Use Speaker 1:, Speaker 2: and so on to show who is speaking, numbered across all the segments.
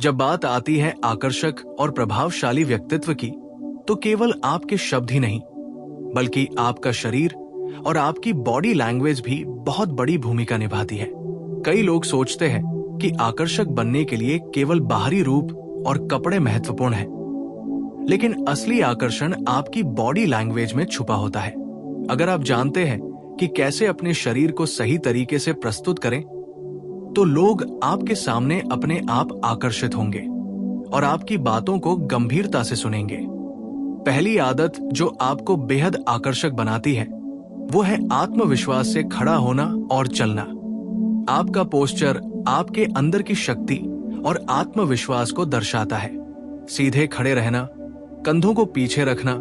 Speaker 1: जब बात आती है आकर्षक और प्रभावशाली व्यक्तित्व की, तो केवल आपके शब्द ही नहीं, बल्कि आपका शरीर और आपकी बॉडी लैंग्वेज भी बहुत बड़ी भूमिका निभाती है। कई लोग सोचते हैं कि आकर्षक बनने के लिए केवल बाहरी रूप और कपड़े महत्वपूर्ण हैं, लेकिन असली आकर्षण आपकी बॉडी लैंग्वेज में छुपा होता है। अगर आप जानते हैं कि कैसे अपने शरीर को सही तरीके से प्रस्तुत करें, तो लोग आपके सामने अपने आप आकर्षित होंगे और आपकी बातों को गंभीरता से सुनेंगे। पहली आदत जो आपको बेहद आकर्षक बनाती है, वो है आत्मविश्वास से खड़ा होना और चलना। आपका पोस्चर आपके अंदर की शक्ति और आत्मविश्वास को दर्शाता है। सीधे खड़े रहना, कंधों को पीछे रखना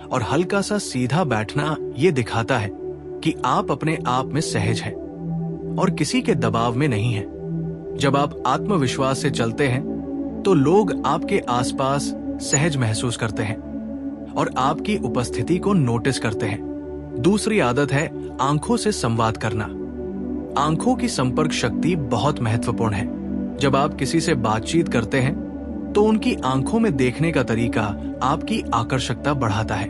Speaker 1: और हल्का सा सीधा बैठना ये दिखाता है कि आप अपने आप में सहज हैं और किसी के दबाव में नहीं हैं। जब आप आत्मविश्वास से चलते हैं, तो लोग आपके आसपास सहज महसूस करते हैं और आपकी उपस्थिति को नोटिस करते हैं। दूसरी आदत है आंखों से संवाद करना। आंखों की संपर्क शक्ति बहुत महत्वपूर्ण है। जब आप किसी से बातचीत करते हैं, तो उनकी आंखों में देखने का तरीका आपकी आकर्षकता बढ़ाता है।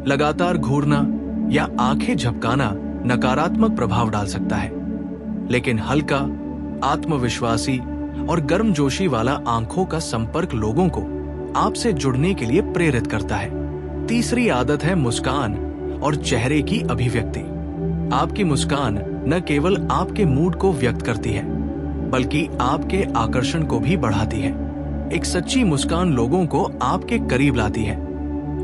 Speaker 1: लगातार घूरना या आंखें झपकाना नकारात्मक प्रभाव डाल सकता है, लेकिन हल्का, आत्मविश्वासी और गर्मजोशी वाला आंखों का संपर्क लोगों को आपसे जुड़ने के लिए प्रेरित करता है। तीसरी आदत है मुस्कान और चेहरे की अभिव्यक्ति। आपकी मुस्कान न केवल आपके मूड को व्यक्त करती है, बल्कि आपके आकर्षण को भी बढ़ाती है। एक सच्ची मुस्कान लोगों को आपके करीब लाती है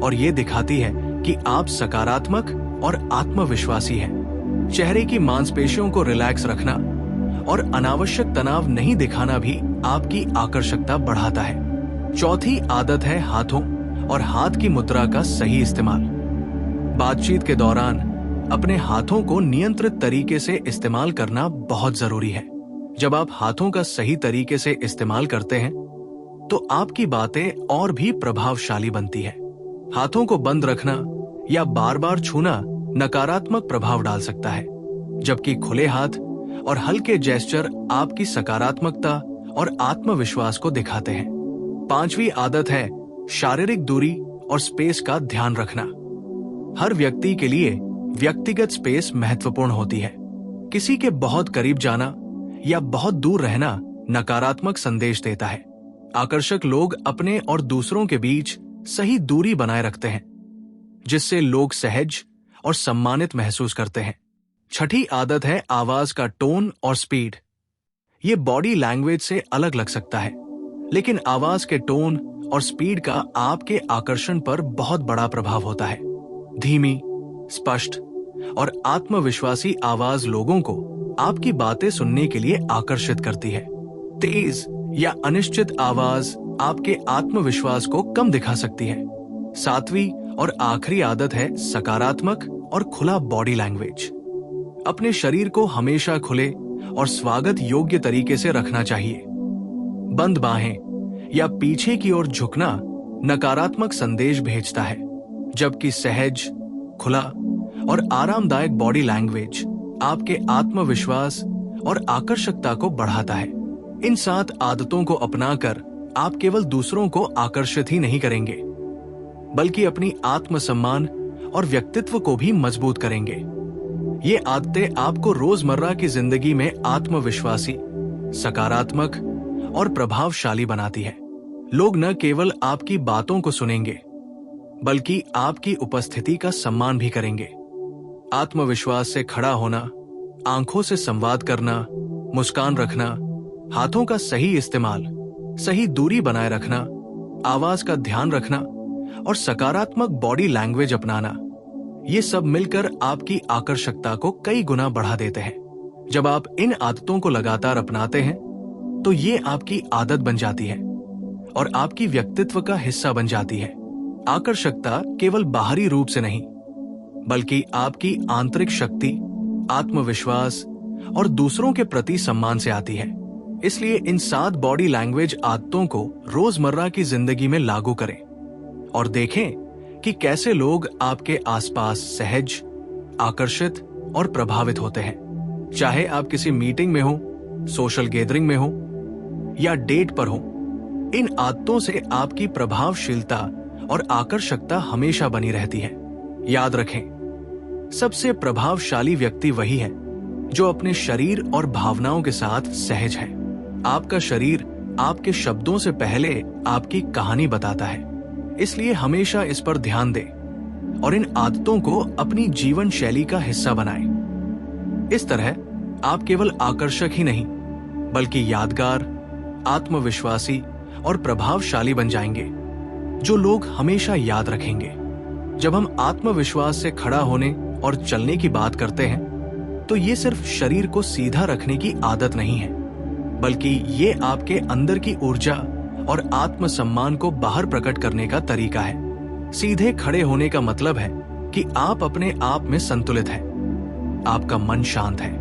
Speaker 1: और ये दिखाती है कि आप सकारात्मक और आत्मविश्वासी हैं। चेहरे की मांसपेशियों को रिलैक्स रखना और अनावश्यक तनाव नहीं दिखाना भी आपकी आकर्षकता बढ़ाता है। चौथी आदत है हाथों और हाथ की मुद्रा का सही इस्तेमाल। बातचीत के दौरान अपने हाथों को नियंत्रित तरीके से इस्तेमाल करना बहुत जरूरी है। जब आप हाथों का सही तरीके से इस्तेमाल करते हैं, तो आपकी बातें और भी प्रभावशाली बनती है। हाथों को बंद रखना या बार बार छूना नकारात्मक प्रभाव डाल सकता है, जबकि खुले हाथ और हल्के जेस्चर आपकी सकारात्मकता और आत्मविश्वास को दिखाते हैं। पांचवी आदत है शारीरिक दूरी और स्पेस का ध्यान रखना। हर व्यक्ति के लिए व्यक्तिगत स्पेस महत्वपूर्ण होती है। किसी के बहुत करीब जाना या बहुत दूर रहना नकारात्मक संदेश देता है। आकर्षक लोग अपने और दूसरों के बीच सही दूरी बनाए रखते हैं, जिससे लोग सहज और सम्मानित महसूस करते हैं। छठी आदत है आवाज का टोन और स्पीड। ये बॉडी लैंग्वेज से अलग लग सकता है, लेकिन आवाज के टोन और स्पीड का आपके आकर्षण पर बहुत बड़ा प्रभाव होता है। धीमी, स्पष्ट और आत्मविश्वासी आवाज लोगों को आपकी बातें सुनने के लिए आकर्षित करती है। तेज या अनिश्चित आवाज आपके आत्मविश्वास को कम दिखा सकती है। सातवीं और आखिरी आदत है सकारात्मक और खुला बॉडी लैंग्वेज। अपने शरीर को हमेशा खुले और स्वागत योग्य तरीके से रखना चाहिए। बंद बाहें या पीछे की ओर झुकना नकारात्मक संदेश भेजता है, जबकि सहज, खुला और आरामदायक बॉडी लैंग्वेज आपके आत्मविश्वास और आकर्षकता को बढ़ाता है। इन 7 आदतों को अपनाकर आप केवल दूसरों को आकर्षित ही नहीं करेंगे, बल्कि अपनी आत्मसम्मान और व्यक्तित्व को भी मजबूत करेंगे। ये आदतें आपको रोजमर्रा की जिंदगी में आत्मविश्वासी, सकारात्मक और प्रभावशाली बनाती है। लोग न केवल आपकी बातों को सुनेंगे, बल्कि आपकी उपस्थिति का सम्मान भी करेंगे। आत्मविश्वास से खड़ा होना, आंखों से संवाद करना, मुस्कान रखना, हाथों का सही इस्तेमाल, सही दूरी बनाए रखना, आवाज का ध्यान रखना और सकारात्मक बॉडी लैंग्वेज अपनाना, ये सब मिलकर आपकी आकर्षकता को कई गुना बढ़ा देते हैं। जब आप इन आदतों को लगातार अपनाते हैं, तो ये आपकी आदत बन जाती है और आपकी व्यक्तित्व का हिस्सा बन जाती है। आकर्षकता केवल बाहरी रूप से नहीं, बल्कि आपकी आंतरिक शक्ति, आत्मविश्वास और दूसरों के प्रति सम्मान से आती है। इसलिए इन 7 बॉडी लैंग्वेज आदतों को रोजमर्रा की जिंदगी में लागू करें और देखें कि कैसे लोग आपके आसपास सहज, आकर्षित और प्रभावित होते हैं। चाहे आप किसी मीटिंग में हो, सोशल गैदरिंग में हो या डेट पर हो, इन आदतों से आपकी प्रभावशीलता और आकर्षकता हमेशा बनी रहती है। याद रखें, सबसे प्रभावशाली व्यक्ति वही है जो अपने शरीर और भावनाओं के साथ सहज है। आपका शरीर आपके शब्दों से पहले आपकी कहानी बताता है, इसलिए हमेशा इस पर ध्यान दें और इन आदतों को अपनी जीवन शैली का हिस्सा बनाएं। इस तरह आप केवल आकर्षक ही नहीं बल्कि यादगार, आत्मविश्वासी और प्रभावशाली बन जाएंगे, जो लोग हमेशा याद रखेंगे। जब हम आत्मविश्वास से खड़ा होने और चलने की बात करते हैं, तो ये सिर्फ शरीर को सीधा रखने की आदत नहीं है, बल्कि ये आपके अंदर की ऊर्जा और आत्मसम्मान को बाहर प्रकट करने का तरीका है। सीधे खड़े होने का मतलब है कि आप अपने आप में संतुलित हैं, आपका मन शांत है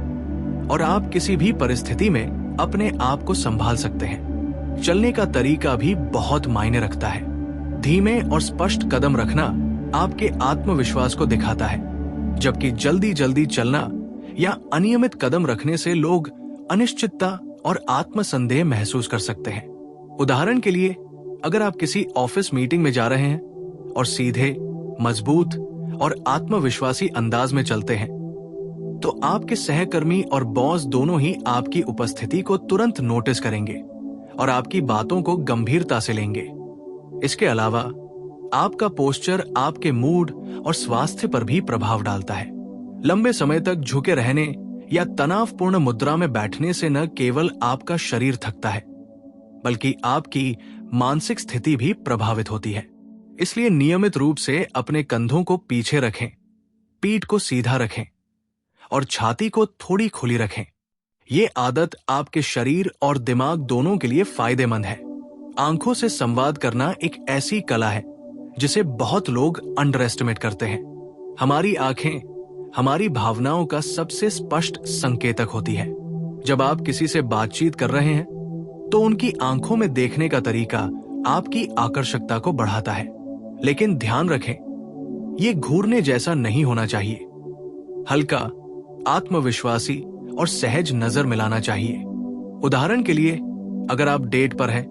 Speaker 1: और आप किसी भी परिस्थिति में अपने आप को संभाल सकते हैं। चलने का तरीका भी बहुत मायने रखता है। धीमे और स्पष्ट कदम रखना आपके आत्मविश्वास को दिखाता है, जबकि जल्दी जल्दी चलना या अनियमित कदम रखने से लोग अनिश्चितता और आत्मसंदेह महसूस कर सकते हैं। उदाहरण के लिए, अगर आप किसी ऑफिस मीटिंग में जा रहे हैं और सीधे, मजबूत और आत्मविश्वासी अंदाज में चलते हैं, तो आपके सहकर्मी और बॉस दोनों ही आपकी उपस्थिति को तुरंत नोटिस करेंगे और आपकी बातों को गंभीरता से लेंगे। इसके अलावा आपका पोस्चर आपके मूड और स्वास्थ्य पर भी प्रभाव डालता है। लंबे समय तक झुके रहने या तनावपूर्ण मुद्रा में बैठने से न केवल आपका शरीर थकता है, बल्कि आपकी मानसिक स्थिति भी प्रभावित होती है। इसलिए नियमित रूप से अपने कंधों को पीछे रखें, पीठ को सीधा रखें और छाती को थोड़ी खुली रखें। ये आदत आपके शरीर और दिमाग दोनों के लिए फायदेमंद है। आंखों से संवाद करना एक ऐसी कला है जिसे बहुत लोग अंडर एस्टिमेट करते हैं। हमारी आंखें हमारी भावनाओं का सबसे स्पष्ट संकेतक होती है। जब आप किसी से बातचीत कर रहे हैं, तो उनकी आंखों में देखने का तरीका आपकी आकर्षकता को बढ़ाता है। लेकिन ध्यान रखें, ये घूरने जैसा नहीं होना चाहिए। हल्का, आत्मविश्वासी और सहज नजर मिलाना चाहिए। उदाहरण के लिए, अगर आप डेट पर हैं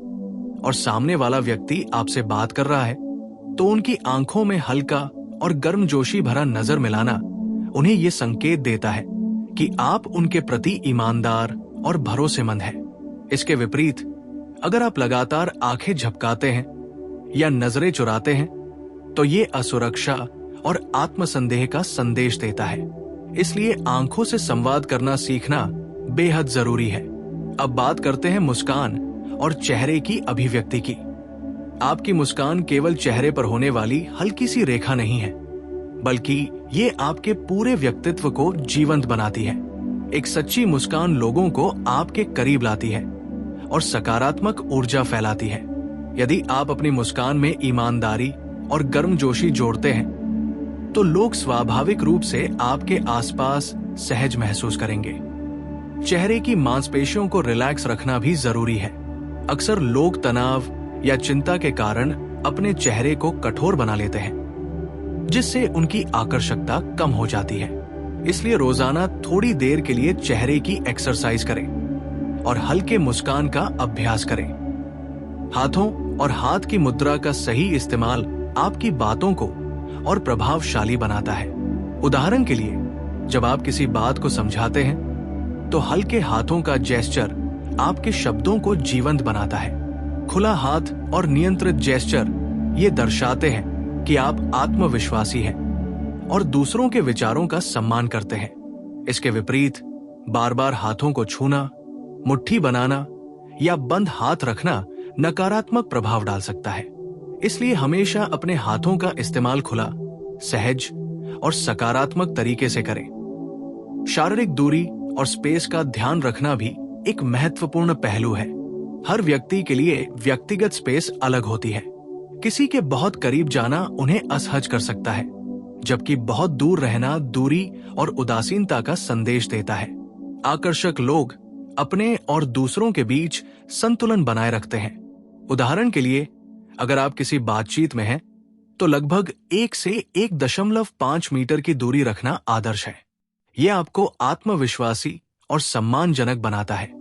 Speaker 1: और सामने वाला व्यक्ति आपसे बात कर रहा है, तो उनकी आंखों में हल्का और गर्मजोशी भरा नजर मिलाना उन्हें यह संकेत देता है कि आप उनके प्रति ईमानदार और भरोसेमंद हैं। इसके विपरीत, अगर आप लगातार आंखें झपकाते हैं या नजरें चुराते हैं, तो ये असुरक्षा और आत्मसंदेह का संदेश देता है। इसलिए आंखों से संवाद करना सीखना बेहद जरूरी है। अब बात करते हैं मुस्कान और चेहरे की अभिव्यक्ति की। आपकी मुस्कान केवल चेहरे पर होने वाली हल्की सी रेखा नहीं है, बल्कि ये आपके पूरे व्यक्तित्व को जीवंत बनाती है। एक सच्ची मुस्कान लोगों को आपके करीब लाती है और सकारात्मक ऊर्जा फैलाती है। यदि आप अपनी मुस्कान में ईमानदारी और गर्मजोशी जोड़ते हैं, तो लोग स्वाभाविक रूप से आपके आसपास सहज महसूस करेंगे। चेहरे की मांसपेशियों को रिलैक्स रखना भी जरूरी है। अक्सर लोग तनाव या चिंता के कारण अपने चेहरे को कठोर बना लेते हैं, जिससे उनकी आकर्षकता कम हो जाती है। इसलिए रोजाना थोड़ी देर के लिए चेहरे की एक्सरसाइज करें और हल्के मुस्कान का अभ्यास करें। हाथों और हाथ की मुद्रा का सही इस्तेमाल आपकी बातों को और प्रभावशाली बनाता है। उदाहरण के लिए, जब आप किसी बात को समझाते हैं, तो हल्के हाथों का जेस्चर आपके शब्दों को जीवंत बनाता है। खुला हाथ और नियंत्रित जेस्चर ये दर्शाते हैं कि आप आत्मविश्वासी हैं और दूसरों के विचारों का सम्मान करते हैं। इसके विपरीत, बार बार हाथों को छूना, मुट्ठी बनाना या बंद हाथ रखना नकारात्मक प्रभाव डाल सकता है। इसलिए हमेशा अपने हाथों का इस्तेमाल खुला, सहज और सकारात्मक तरीके से करें। शारीरिक दूरी और स्पेस का ध्यान रखना भी एक महत्वपूर्ण पहलू है। हर व्यक्ति के लिए व्यक्तिगत स्पेस अलग होती है। किसी के बहुत करीब जाना उन्हें असहज कर सकता है, जबकि बहुत दूर रहना दूरी और उदासीनता का संदेश देता है। आकर्षक लोग अपने और दूसरों के बीच संतुलन बनाए रखते हैं। उदाहरण के लिए, अगर आप किसी बातचीत में हैं, तो लगभग 1 से 1.5 मीटर की दूरी रखना आदर्श है। यह आपको आत्मविश्वासी और सम्मानजनक बनाता है।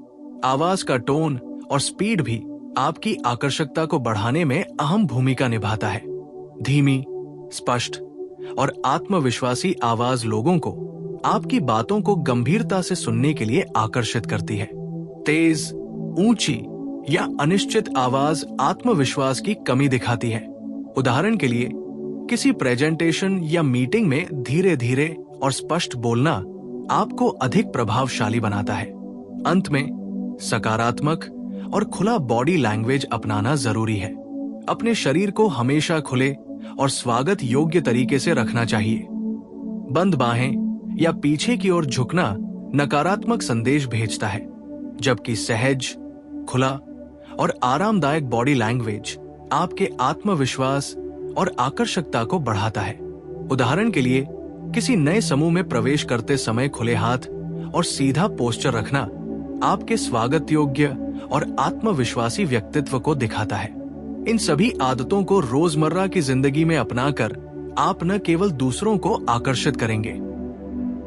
Speaker 1: आवाज का टोन और स्पीड भी आपकी आकर्षकता को बढ़ाने में अहम भूमिका निभाता है। धीमी, स्पष्ट और आत्मविश्वासी आवाज लोगों को आपकी बातों को गंभीरता से सुनने के लिए आकर्षित करती है। तेज, ऊंची या अनिश्चित आवाज आत्मविश्वास की कमी दिखाती है। उदाहरण के लिए, किसी प्रेजेंटेशन या मीटिंग में धीरे धीरे और स्पष्ट बोलना आपको अधिक प्रभावशाली बनाता है। अंत में, सकारात्मक और खुला बॉडी लैंग्वेज अपनाना जरूरी है। अपने शरीर को हमेशा खुले और स्वागत योग्य तरीके से रखना चाहिए। बंद बाहें या पीछे की ओर झुकना नकारात्मक संदेश भेजता है, जबकि सहज, खुला और आरामदायक बॉडी लैंग्वेज आपके आत्मविश्वास और आकर्षकता को बढ़ाता है। उदाहरण के लिए, किसी नए समूह में प्रवेश करते समय खुले हाथ और सीधा पोस्चर रखना आपके स्वागत योग्य और आत्मविश्वासी व्यक्तित्व को दिखाता है। इन सभी आदतों को रोजमर्रा की जिंदगी में अपनाकर आप न केवल दूसरों को आकर्षित करेंगे,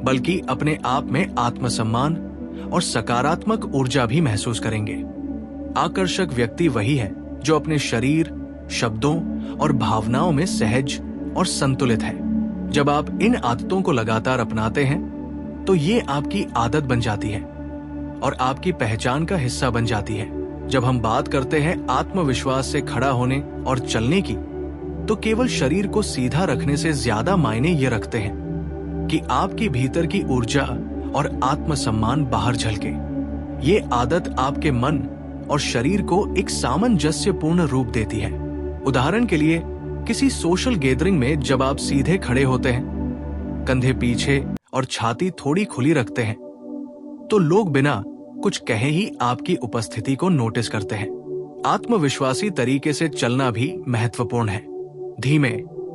Speaker 1: बल्कि अपने आप में आत्मसम्मान और सकारात्मक ऊर्जा भी महसूस करेंगे। आकर्षक व्यक्ति वही है जो अपने शरीर, शब्दों और भावनाओं में सहज और संतुलित है। जब आप इन आदतों को लगातार अपनाते हैं, तो ये आपकी आदत बन जाती है और आपकी पहचान का हिस्सा बन जाती है। जब हम बात करते हैं आत्मविश्वास से खड़ा होने और चलने की, तो केवल शरीर को सीधा रखने से ज्यादा मायने ये रखते हैं कि आपकी भीतर की ऊर्जा और आत्मसम्मान बाहर झलके। ये आदत आपके मन और शरीर को एक सामंजस्यपूर्ण रूप देती है। उदाहरण के लिए, किसी सोशल गैदरिंग में जब आप सीधे खड़े होते हैं, कंधे पीछे और छाती थोड़ी खुली रखते हैं, तो लोग बिना कुछ कहे ही आपकी उपस्थिति को नोटिस करते हैं। आत्मविश्वासी तरीके से चलना भी महत्वपूर्ण है। धीमे,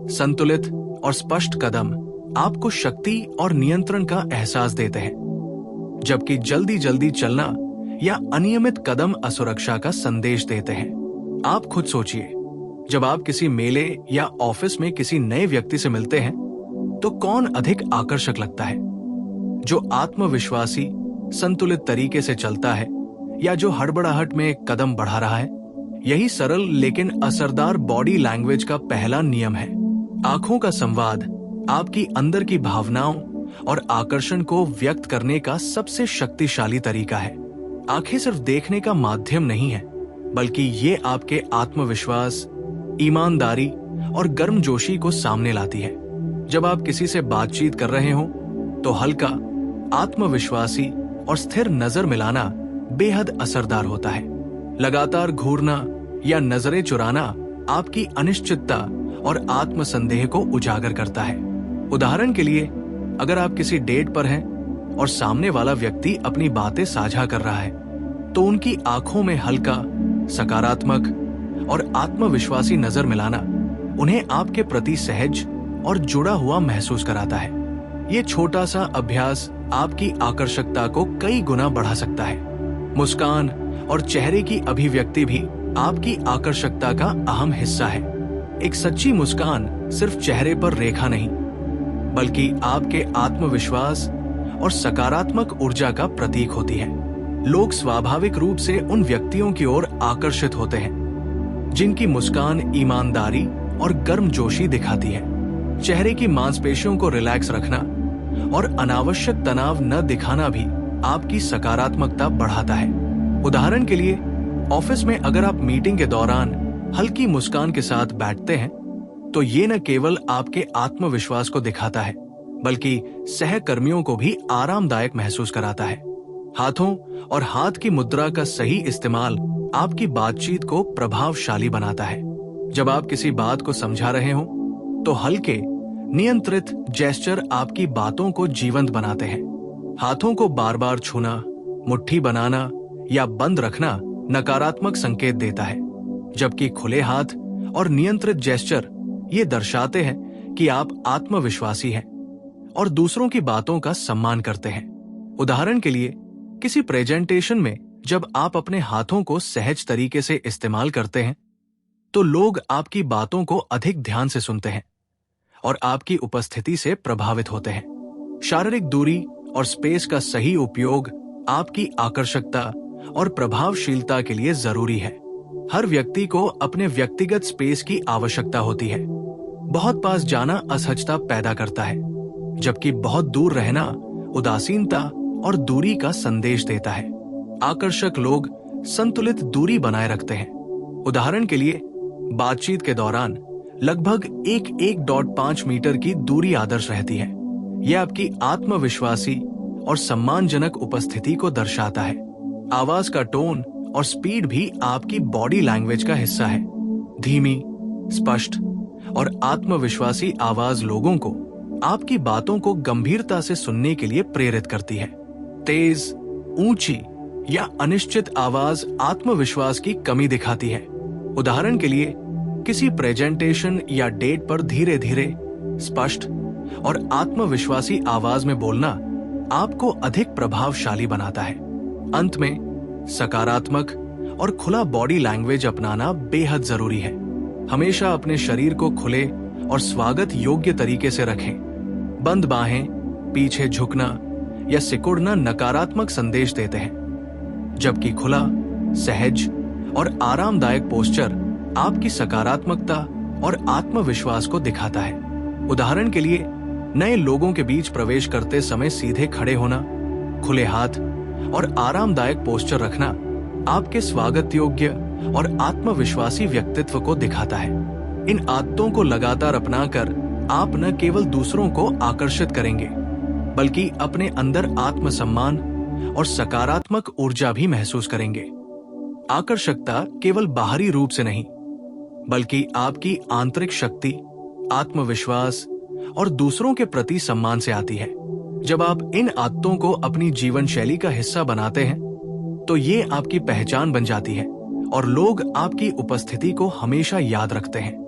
Speaker 1: संतुलित और स्पष्ट कदम आपको शक्ति और नियंत्रण का एहसास देते हैं, जबकि जल्दी जल्दी चलना या अनियमित कदम असुरक्षा का संदेश देते हैं। आप खुद सोचिए, जब आप किसी मेले या ऑफिस में किसी नए व्यक्ति से मिलते हैं, तो कौन अधिक आकर्षक लगता है? जो आत्मविश्वासी, संतुलित तरीके से चलता है या जो हड़बड़ाहट में कदम बढ़ा रहा है? यही सरल लेकिन असरदार बॉडी लैंग्वेज का पहला नियम है। आंखों का संवाद आपकी अंदर की भावनाओं और आकर्षण को व्यक्त करने का सबसे शक्तिशाली तरीका है। आंखें सिर्फ देखने का माध्यम नहीं है, बल्कि ये आपके आत्मविश्वास, ईमानदारी और गर्मजोशी को सामने लाती है। जब आप किसी से बातचीत कर रहे हो, तो हल्का, आत्मविश्वासी और स्थिर नजर मिलाना बेहद असरदार होता है। लगातार घूरना या नजरें चुराना आपकी अनिश्चितता और आत्मसंदेह को उजागर करता है। उदाहरण के लिए, अगर आप किसी डेट पर हैं और सामने वाला व्यक्ति अपनी बातें साझा कर रहा है, तो उनकी आंखों में हल्का, सकारात्मक और आत्मविश्वासी नजर मिलाना उन्हें आपके प्रति सहज और जुड़ा हुआ महसूस कराता है। ये छोटा सा अभ्यास आपकी आकर्षकता को कई गुना बढ़ा सकता है। मुस्कान और चेहरे की अभिव्यक्ति भी आपकी आकर्षकता का अहम हिस्सा है। एक सच्ची मुस्कान सिर्फ चेहरे पर रेखा नहीं, बल्कि आपके आत्मविश्वास और सकारात्मक ऊर्जा का प्रतीक होती है। लोग स्वाभाविक रूप से उन व्यक्तियों की ओर आकर्षित होते हैं जिनकी मुस्कान ईमानदारी और गर्मजोशी दिखाती है। चेहरे की मांसपेशियों को रिलैक्स रखना और अनावश्यक तनाव न दिखाना भी आपकी सकारात्मकता बढ़ाता है। उदाहरण के लिए, ऑफिस में अगर आप मीटिंग के दौरान हल्की मुस्कान के साथ बैठते हैं, तो ये न केवल आपके आत्मविश्वास को दिखाता है, बल्कि सहकर्मियों को भी आरामदायक महसूस कराता है। हाथों और हाथ की मुद्रा का सही इस्तेमाल आपकी बातचीत को प्रभावशाली बनाता है। जब आप किसी बात को समझा रहे हो, तो हल्के, नियंत्रित जेस्चर आपकी बातों को जीवंत बनाते हैं। हाथों को बार बार छूना, मुट्ठी बनाना या बंद रखना नकारात्मक संकेत देता है, जबकि खुले हाथ और नियंत्रित जेस्चर ये दर्शाते हैं कि आप आत्मविश्वासी हैं और दूसरों की बातों का सम्मान करते हैं। उदाहरण के लिए, किसी प्रेजेंटेशन में जब आप अपने हाथों को सहज तरीके से इस्तेमाल करते हैं, तो लोग आपकी बातों को अधिक ध्यान से सुनते हैं और आपकी उपस्थिति से प्रभावित होते हैं। शारीरिक दूरी और स्पेस का सही उपयोग आपकी आकर्षकता और प्रभावशीलता के लिए जरूरी है। हर व्यक्ति को अपने व्यक्तिगत स्पेस की आवश्यकता होती है। बहुत पास जाना असहजता पैदा करता है, जबकि बहुत दूर रहना उदासीनता और दूरी का संदेश देता है। आकर्षक लोग संतुलित दूरी बनाए रखते हैं। उदाहरण के लिए, बातचीत के दौरान लगभग 1.5 मीटर की दूरी आदर्श रहती है। यह आपकी आत्मविश्वासी और सम्मानजनक उपस्थिति को दर्शाता है। आवाज का टोन और स्पीड भी आपकी बॉडी लैंग्वेज का हिस्सा है। धीमी, स्पष्ट और आत्मविश्वासी आवाज लोगों को आपकी बातों को गंभीरता से सुनने के लिए प्रेरित करती है। तेज, ऊंची या अनिश्चित आवाज आत्मविश्वास की कमी दिखाती है। उदाहरण के लिए, किसी प्रेजेंटेशन या डेट पर धीरे धीरे, स्पष्ट और आत्मविश्वासी आवाज में बोलना आपको अधिक प्रभावशाली बनाता है। अंत में, सकारात्मक और खुला बॉडी लैंग्वेज अपनाना बेहद जरूरी है। हमेशा अपने शरीर को खुले और स्वागत योग्य तरीके से रखें। बंद बाहें, पीछे झुकना या सिकुड़ना नकारात्मक संदेश देते हैं, जबकि खुला, सहज और आरामदायक पोस्चर आपकी सकारात्मकता और आत्मविश्वास को दिखाता है। उदाहरण के लिए, नए लोगों के बीच प्रवेश करते समय सीधे खड़े होना, खुले हाथ और आरामदायक पोस्चर रखना आपके स्वागत योग्य और आत्मविश्वासी व्यक्तित्व को दिखाता है। इन आदतों को लगातार अपनाकर आप न केवल दूसरों को आकर्षित करेंगे, बल्कि अपने अंदर आत्मसम्मान और सकारात्मक ऊर्जा भी महसूस करेंगे। आकर्षकता केवल बाहरी रूप से नहीं, बल्कि आपकी आंतरिक शक्ति, आत्मविश्वास और दूसरों के प्रति सम्मान से आती है। जब आप इन आदतों को अपनी जीवन शैली का हिस्सा बनाते हैं, तो ये आपकी पहचान बन जाती है और लोग आपकी उपस्थिति को हमेशा याद रखते हैं।